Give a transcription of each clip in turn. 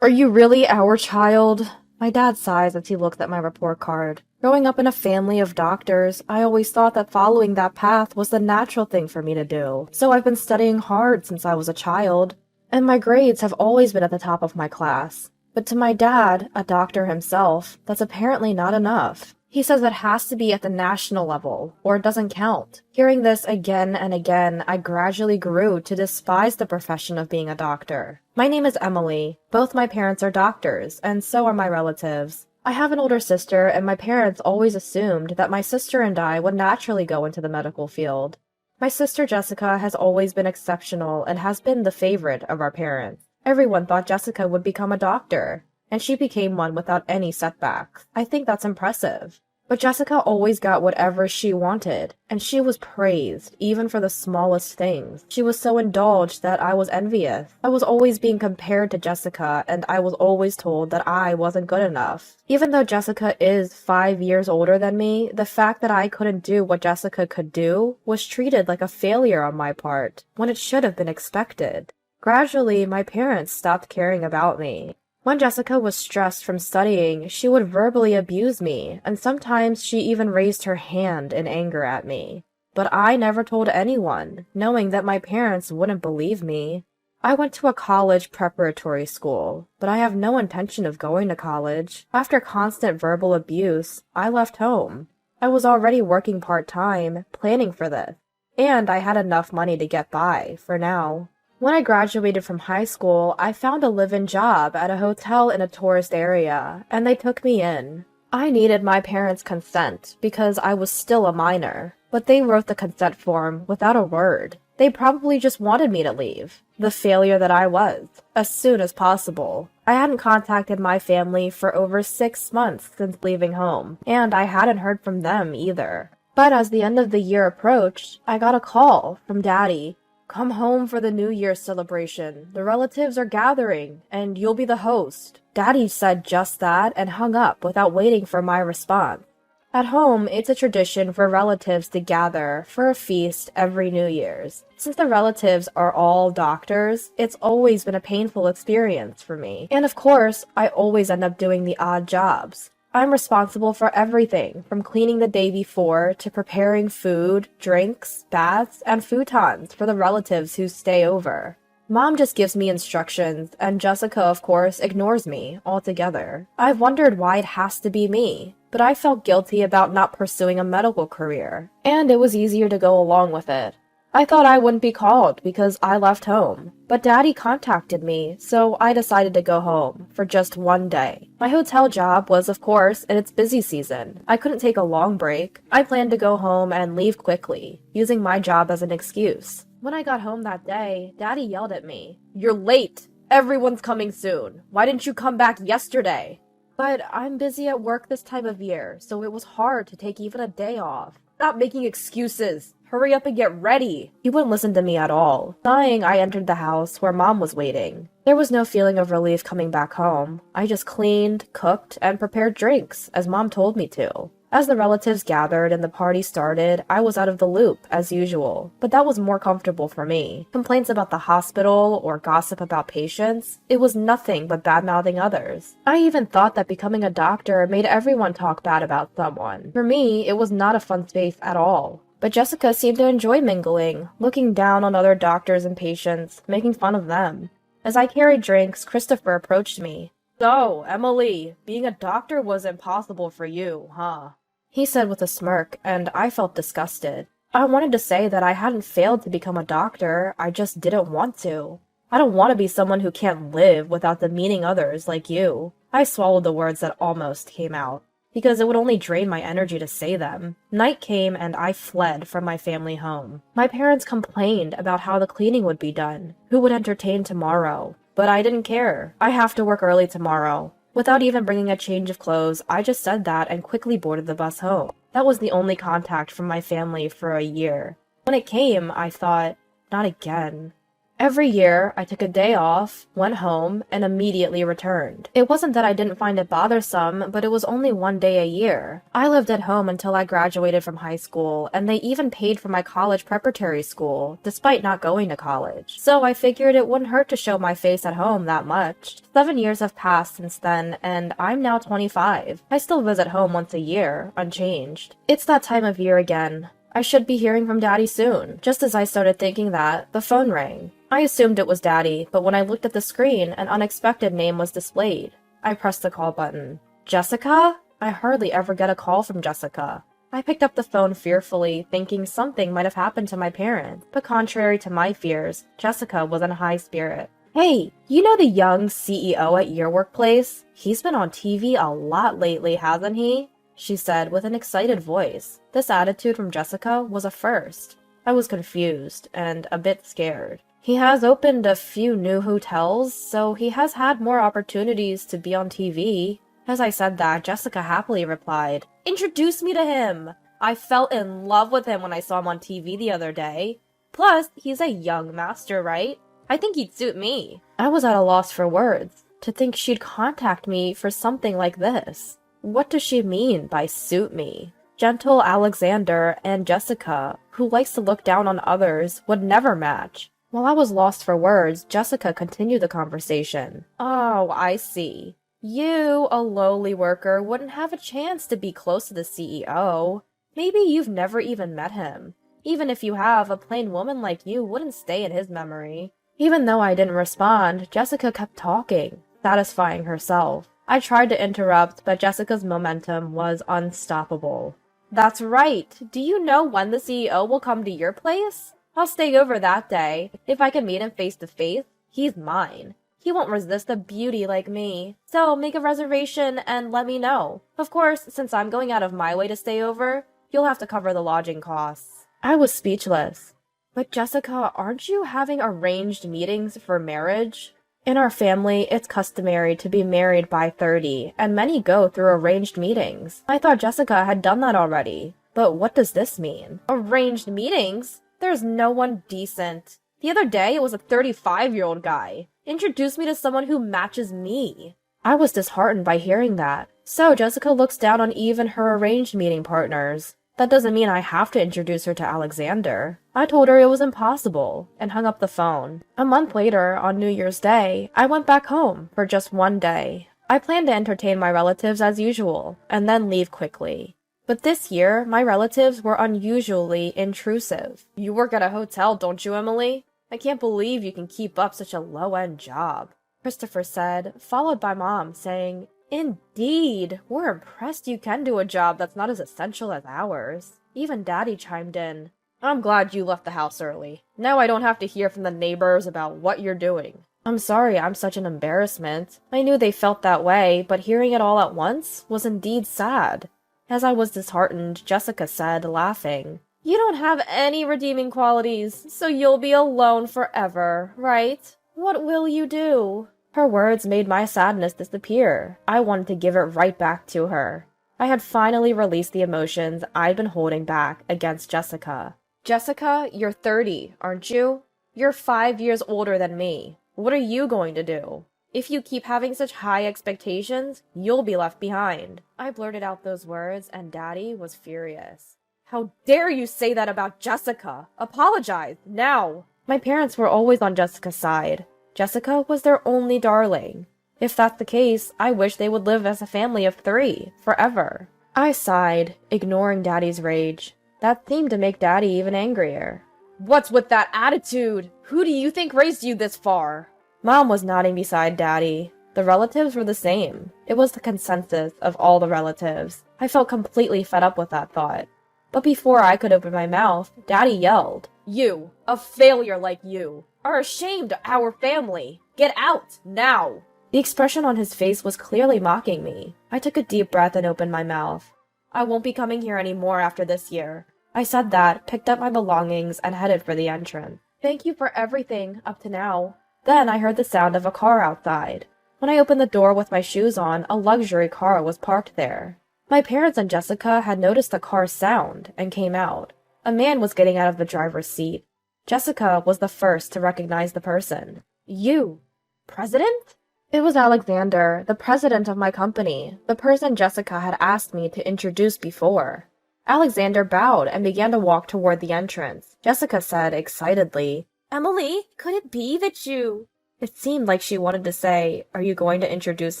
Are you really our child? My dad sighs as he looks at my report card. Growing up in a family of doctors, I always thought that following that path was the natural thing for me to do. So I've been studying hard since I was a child. And my grades have always been at the top of my class. But to my dad, a doctor himself, that's apparently not enough. He says it has to be at the national level, or it doesn't count. Hearing this again and again, I gradually grew to despise the profession of being a doctor. My name is Emily. Both my parents are doctors, and so are my relatives. I have an older sister, and my parents always assumed that my sister and I would naturally go into the medical field. My sister Jessica has always been exceptional and has been the favorite of our parents. Everyone thought Jessica would become a doctor, and she became one without any setbacks. I think that's impressive. But Jessica always got whatever she wanted, and she was praised, even for the smallest things. She was so indulged that I was envious. I was always being compared to Jessica, and I was always told that I wasn't good enough. Even though Jessica is 5 years older than me, the fact that I couldn't do what Jessica could do was treated like a failure on my part, when it should have been expected. Gradually, my parents stopped caring about me. When Jessica was stressed from studying, she would verbally abuse me, and sometimes she even raised her hand in anger at me. But I never told anyone, knowing that my parents wouldn't believe me. I went to a college preparatory school, but I have no intention of going to college. After constant verbal abuse, I left home. I was already working part-time, planning for this, and I had enough money to get by, for now. When I graduated from high school, I found a live-in job at a hotel in a tourist area, and they took me in. I needed my parents' consent because I was still a minor, but they wrote the consent form without a word. They probably just wanted me to leave, the failure that I was, as soon as possible. I hadn't contacted my family for over 6 months since leaving home, and I hadn't heard from them either. But as the end of the year approached, I got a call from Daddy. "Come home for the New Year's celebration. The relatives are gathering, and you'll be the host." Daddy said just that and hung up without waiting for my response. At home, it's a tradition for relatives to gather for a feast every New Year's. Since the relatives are all doctors, it's always been a painful experience for me. And of course, I always end up doing the odd jobs. I'm responsible for everything, from cleaning the day before to preparing food, drinks, baths, and futons for the relatives who stay over. Mom just gives me instructions, and Jessica, of course, ignores me altogether. I've wondered why it has to be me, but I felt guilty about not pursuing a medical career, and it was easier to go along with it. I thought I wouldn't be called because I left home, but Daddy contacted me, so I decided to go home for just one day. My hotel job was, of course, in its busy season. I couldn't take a long break. I planned to go home and leave quickly, using my job as an excuse. When I got home that day, Daddy yelled at me, "You're late! Everyone's coming soon! Why didn't you come back yesterday?" But I'm busy at work this time of year, so it was hard to take even a day off. "Stop making excuses! Hurry up and get ready!" He wouldn't listen to me at all. Sighing, I entered the house where Mom was waiting. There was no feeling of relief coming back home. I just cleaned, cooked, and prepared drinks, as Mom told me to. As the relatives gathered and the party started, I was out of the loop, as usual, but that was more comfortable for me. Complaints about the hospital or gossip about patients, it was nothing but bad-mouthing others. I even thought that becoming a doctor made everyone talk bad about someone. For me, it was not a fun space at all. But Jessica seemed to enjoy mingling, looking down on other doctors and patients, making fun of them. As I carried drinks, Christopher approached me. "So, Emily, being a doctor was impossible for you, huh?" He said with a smirk, and I felt disgusted. I wanted to say that I hadn't failed to become a doctor, I just didn't want to. I don't want to be someone who can't live without demeaning others like you. I swallowed the words that almost came out, because it would only drain my energy to say them. Night came and I fled from my family home. My parents complained about how the cleaning would be done, who would entertain tomorrow. But I didn't care. I have to work early tomorrow. Without even bringing a change of clothes, I just said that and quickly boarded the bus home. That was the only contact from my family for a year. When it came, I thought, not again. Every year, I took a day off, went home, and immediately returned. It wasn't that I didn't find it bothersome, but it was only one day a year. I lived at home until I graduated from high school, and they even paid for my college preparatory school, despite not going to college. So I figured it wouldn't hurt to show my face at home that much. 7 years have passed since then, and I'm now 25. I still visit home once a year, unchanged. It's that time of year again. I should be hearing from Daddy soon. Just as I started thinking that, the phone rang. I assumed it was Daddy, but when I looked at the screen, an unexpected name was displayed. I pressed the call button. Jessica? I hardly ever get a call from Jessica. I picked up the phone fearfully, thinking something might have happened to my parents, but contrary to my fears, Jessica was in high spirit. Hey, you know the young CEO at your workplace? He's been on TV a lot lately, hasn't he? She said with an excited voice. This attitude from Jessica was a first. I was confused and a bit scared. He has opened a few new hotels, so he has had more opportunities to be on TV. As I said that, Jessica happily replied, "Introduce me to him! I fell in love with him when I saw him on TV the other day. Plus, he's a young master, right? I think he'd suit me." I was at a loss for words. To think she'd contact me for something like this. What does she mean by suit me? Gentle Alexander and Jessica, who likes to look down on others, would never match. While I was lost for words, Jessica continued the conversation. "Oh, I see. You, a lowly worker, wouldn't have a chance to be close to the CEO. Maybe you've never even met him. Even if you have, a plain woman like you wouldn't stay in his memory." Even though I didn't respond, Jessica kept talking, satisfying herself. I tried to interrupt, but Jessica's momentum was unstoppable. "That's right. Do you know when the CEO will come to your place? I'll stay over that day. If I can meet him face to face, he's mine. He won't resist a beauty like me. So make a reservation and let me know. Of course, since I'm going out of my way to stay over, you'll have to cover the lodging costs." I was speechless. "But Jessica, aren't you having arranged meetings for marriage?" In our family, it's customary to be married by 30, and many go through arranged meetings. I thought Jessica had done that already. But what does this mean? Arranged meetings? There's no one decent. The other day, it was a 35-year-old guy. Introduce me to someone who matches me. I was disheartened by hearing that. So Jessica looks down on even her arranged meeting partners. That doesn't mean I have to introduce her to Alexander. I told her it was impossible, and hung up the phone. A month later, on New Year's Day, I went back home for just one day. I planned to entertain my relatives as usual, and then leave quickly. But this year, my relatives were unusually intrusive. "You work at a hotel, don't you, Emily? I can't believe you can keep up such a low-end job," Christopher said, followed by Mom saying, "Indeed, we're impressed you can do a job that's not as essential as ours." Even Daddy chimed in. "I'm glad you left the house early. Now I don't have to hear from the neighbors about what you're doing." I'm sorry I'm such an embarrassment. I knew they felt that way, but hearing it all at once was indeed sad. As I was disheartened, Jessica said, laughing, "You don't have any redeeming qualities, so you'll be alone forever, right? What will you do?" Her words made my sadness disappear. I wanted to give it right back to her. I had finally released the emotions I'd been holding back against Jessica. "Jessica, you're 30, aren't you? You're 5 years older than me. What are you going to do? If you keep having such high expectations, you'll be left behind." I blurted out those words, and Daddy was furious. "How dare you say that about Jessica? Apologize, now!" My parents were always on Jessica's side. Jessica was their only darling. If that's the case, I wish they would live as a family of 3, forever. I sighed, ignoring Daddy's rage. That seemed to make Daddy even angrier. "What's with that attitude? Who do you think raised you this far?" Mom was nodding beside Daddy. The relatives were the same. It was the consensus of all the relatives. I felt completely fed up with that thought. But before I could open my mouth, Daddy yelled, "You, a failure like you, are ashamed of our family. Get out, now!" The expression on his face was clearly mocking me. I took a deep breath and opened my mouth. "I won't be coming here anymore after this year." I said that, picked up my belongings, and headed for the entrance. "Thank you for everything, up to now." Then I heard the sound of a car outside. When I opened the door with my shoes on, a luxury car was parked there. My parents and Jessica had noticed the car's sound and came out. A man was getting out of the driver's seat. Jessica was the first to recognize the person. You, president? It was Alexander, the president of my company, the person Jessica had asked me to introduce before. Alexander bowed and began to walk toward the entrance. Jessica said excitedly, "Emily, could it be that you—" It seemed like she wanted to say, "Are you going to introduce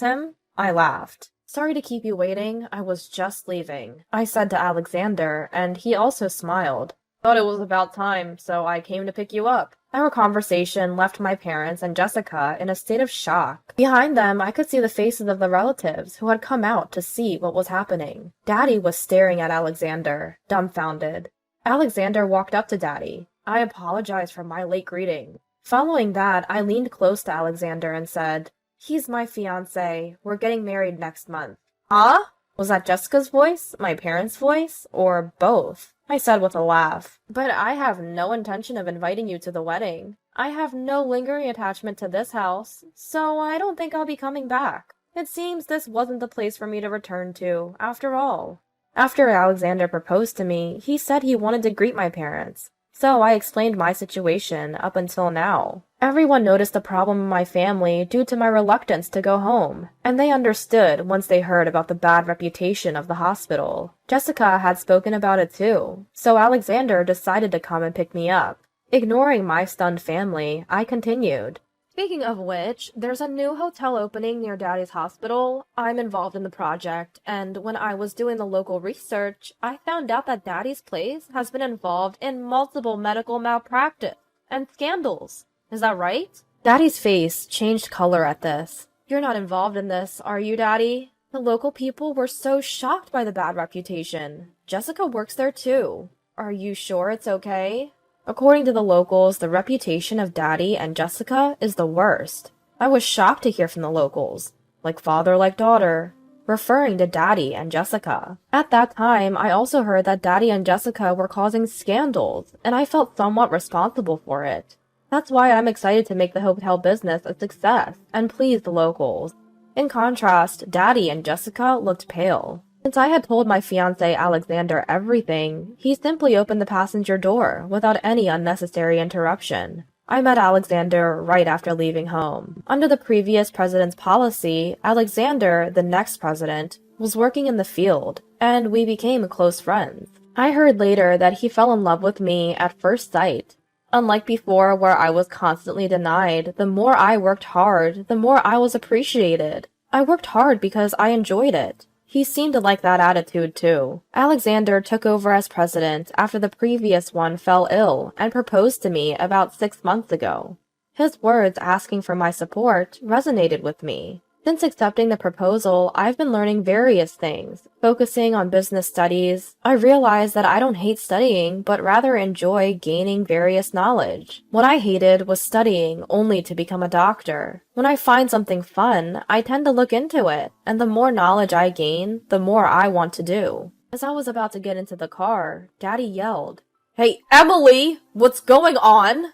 him?" I laughed. "Sorry to keep you waiting, I was just leaving," I said to Alexander, and he also smiled. "Thought it was about time, so I came to pick you up." Our conversation left my parents and Jessica in a state of shock. Behind them, I could see the faces of the relatives who had come out to see what was happening. Daddy was staring at Alexander, dumbfounded. Alexander walked up to Daddy. I apologized for my late greeting. Following that, I leaned close to Alexander and said, "He's my fiancé. We're getting married next month." Huh? Was that Jessica's voice, my parents' voice, or both? I said with a laugh. "But I have no intention of inviting you to the wedding. I have no lingering attachment to this house, so I don't think I'll be coming back. It seems this wasn't the place for me to return to, after all." After Alexander proposed to me, he said he wanted to greet my parents. So I explained my situation up until now. Everyone noticed a problem in my family due to my reluctance to go home, and they understood once they heard about the bad reputation of the hospital. Jessica had spoken about it too, so Alexander decided to come and pick me up. Ignoring my stunned family, I continued. "Speaking of which, there's a new hotel opening near Daddy's hospital. I'm involved in the project, and when I was doing the local research, I found out that Daddy's place has been involved in multiple medical malpractice and scandals. Is that right?" Daddy's face changed color at this. "You're not involved in this, are you, Daddy?" The local people were so shocked by the bad reputation. Jessica works there too. "Are you sure it's okay?" According to the locals, the reputation of Daddy and Jessica is the worst. I was shocked to hear from the locals, like father, like daughter, referring to Daddy and Jessica. At that time, I also heard that Daddy and Jessica were causing scandals, and I felt somewhat responsible for it. That's why I'm excited to make the hotel business a success and please the locals. In contrast, Daddy and Jessica looked pale. Since I had told my fiancé Alexander everything, he simply opened the passenger door without any unnecessary interruption. I met Alexander right after leaving home. Under the previous president's policy, Alexander, the next president, was working in the field, and we became close friends. I heard later that he fell in love with me at first sight. Unlike before, where I was constantly denied, the more I worked hard, the more I was appreciated. I worked hard because I enjoyed it. He seemed to like that attitude too. Alexander took over as president after the previous one fell ill and proposed to me about 6 months ago. His words asking for my support resonated with me. Since accepting the proposal, I've been learning various things, focusing on business studies. I realized that I don't hate studying, but rather enjoy gaining various knowledge. What I hated was studying only to become a doctor. When I find something fun, I tend to look into it, and the more knowledge I gain, the more I want to do. As I was about to get into the car, Daddy yelled, "Hey, Emily, what's going on?"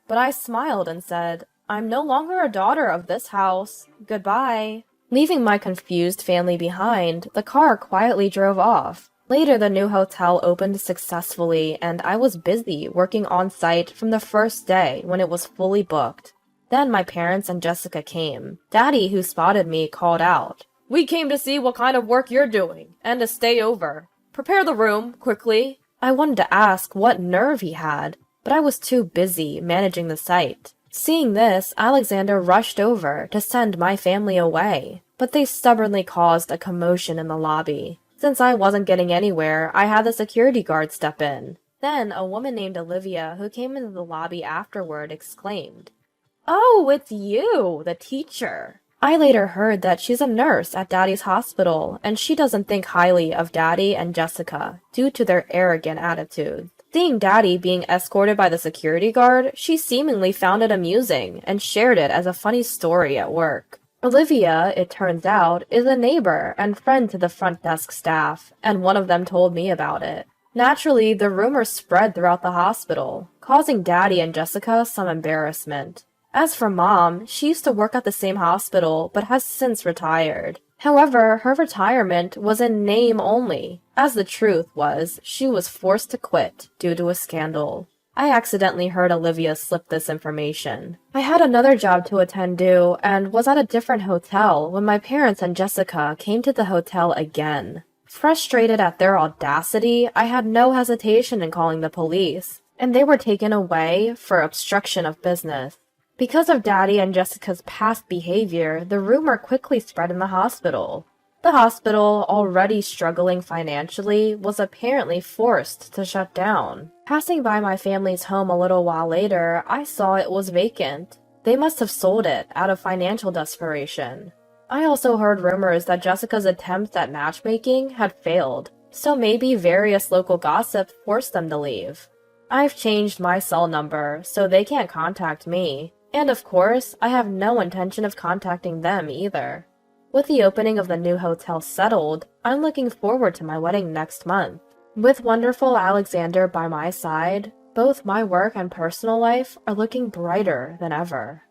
But I smiled and said, "I'm no longer a daughter of this house. Goodbye." Leaving my confused family behind, the car quietly drove off. Later, the new hotel opened successfully, and I was busy working on site from the first day when it was fully booked. Then my parents and Jessica came. Daddy, who spotted me, called out, "We came to see what kind of work you're doing, and to stay over. Prepare the room, quickly." I wanted to ask what nerve he had, but I was too busy managing the site. Seeing this, Alexander rushed over to send my family away, but they stubbornly caused a commotion in the lobby. Since I wasn't getting anywhere, I had the security guard step in. Then a woman named Olivia, who came into the lobby afterward, exclaimed, "Oh, it's you, the teacher." I later heard that she's a nurse at Daddy's hospital, and she doesn't think highly of Daddy and Jessica due to their arrogant attitudes. Seeing Daddy being escorted by the security guard, she seemingly found it amusing and shared it as a funny story at work. Olivia, it turns out, is a neighbor and friend to the front desk staff, and one of them told me about it. Naturally, the rumor spread throughout the hospital, causing Daddy and Jessica some embarrassment. As for Mom, she used to work at the same hospital, but has since retired. However, her retirement was in name only, as the truth was she was forced to quit due to a scandal. I accidentally heard Olivia slip this information. I had another job to attend to and was at a different hotel when my parents and Jessica came to the hotel again. Frustrated at their audacity, I had no hesitation in calling the police, and they were taken away for obstruction of business. Because of Daddy and Jessica's past behavior, the rumor quickly spread in the hospital. The hospital, already struggling financially, was apparently forced to shut down. Passing by my family's home a little while later, I saw it was vacant. They must have sold it out of financial desperation. I also heard rumors that Jessica's attempts at matchmaking had failed, so maybe various local gossip forced them to leave. I've changed my cell number, so they can't contact me. And of course, I have no intention of contacting them either. With the opening of the new hotel settled, I'm looking forward to my wedding next month. With wonderful Alexander by my side, both my work and personal life are looking brighter than ever.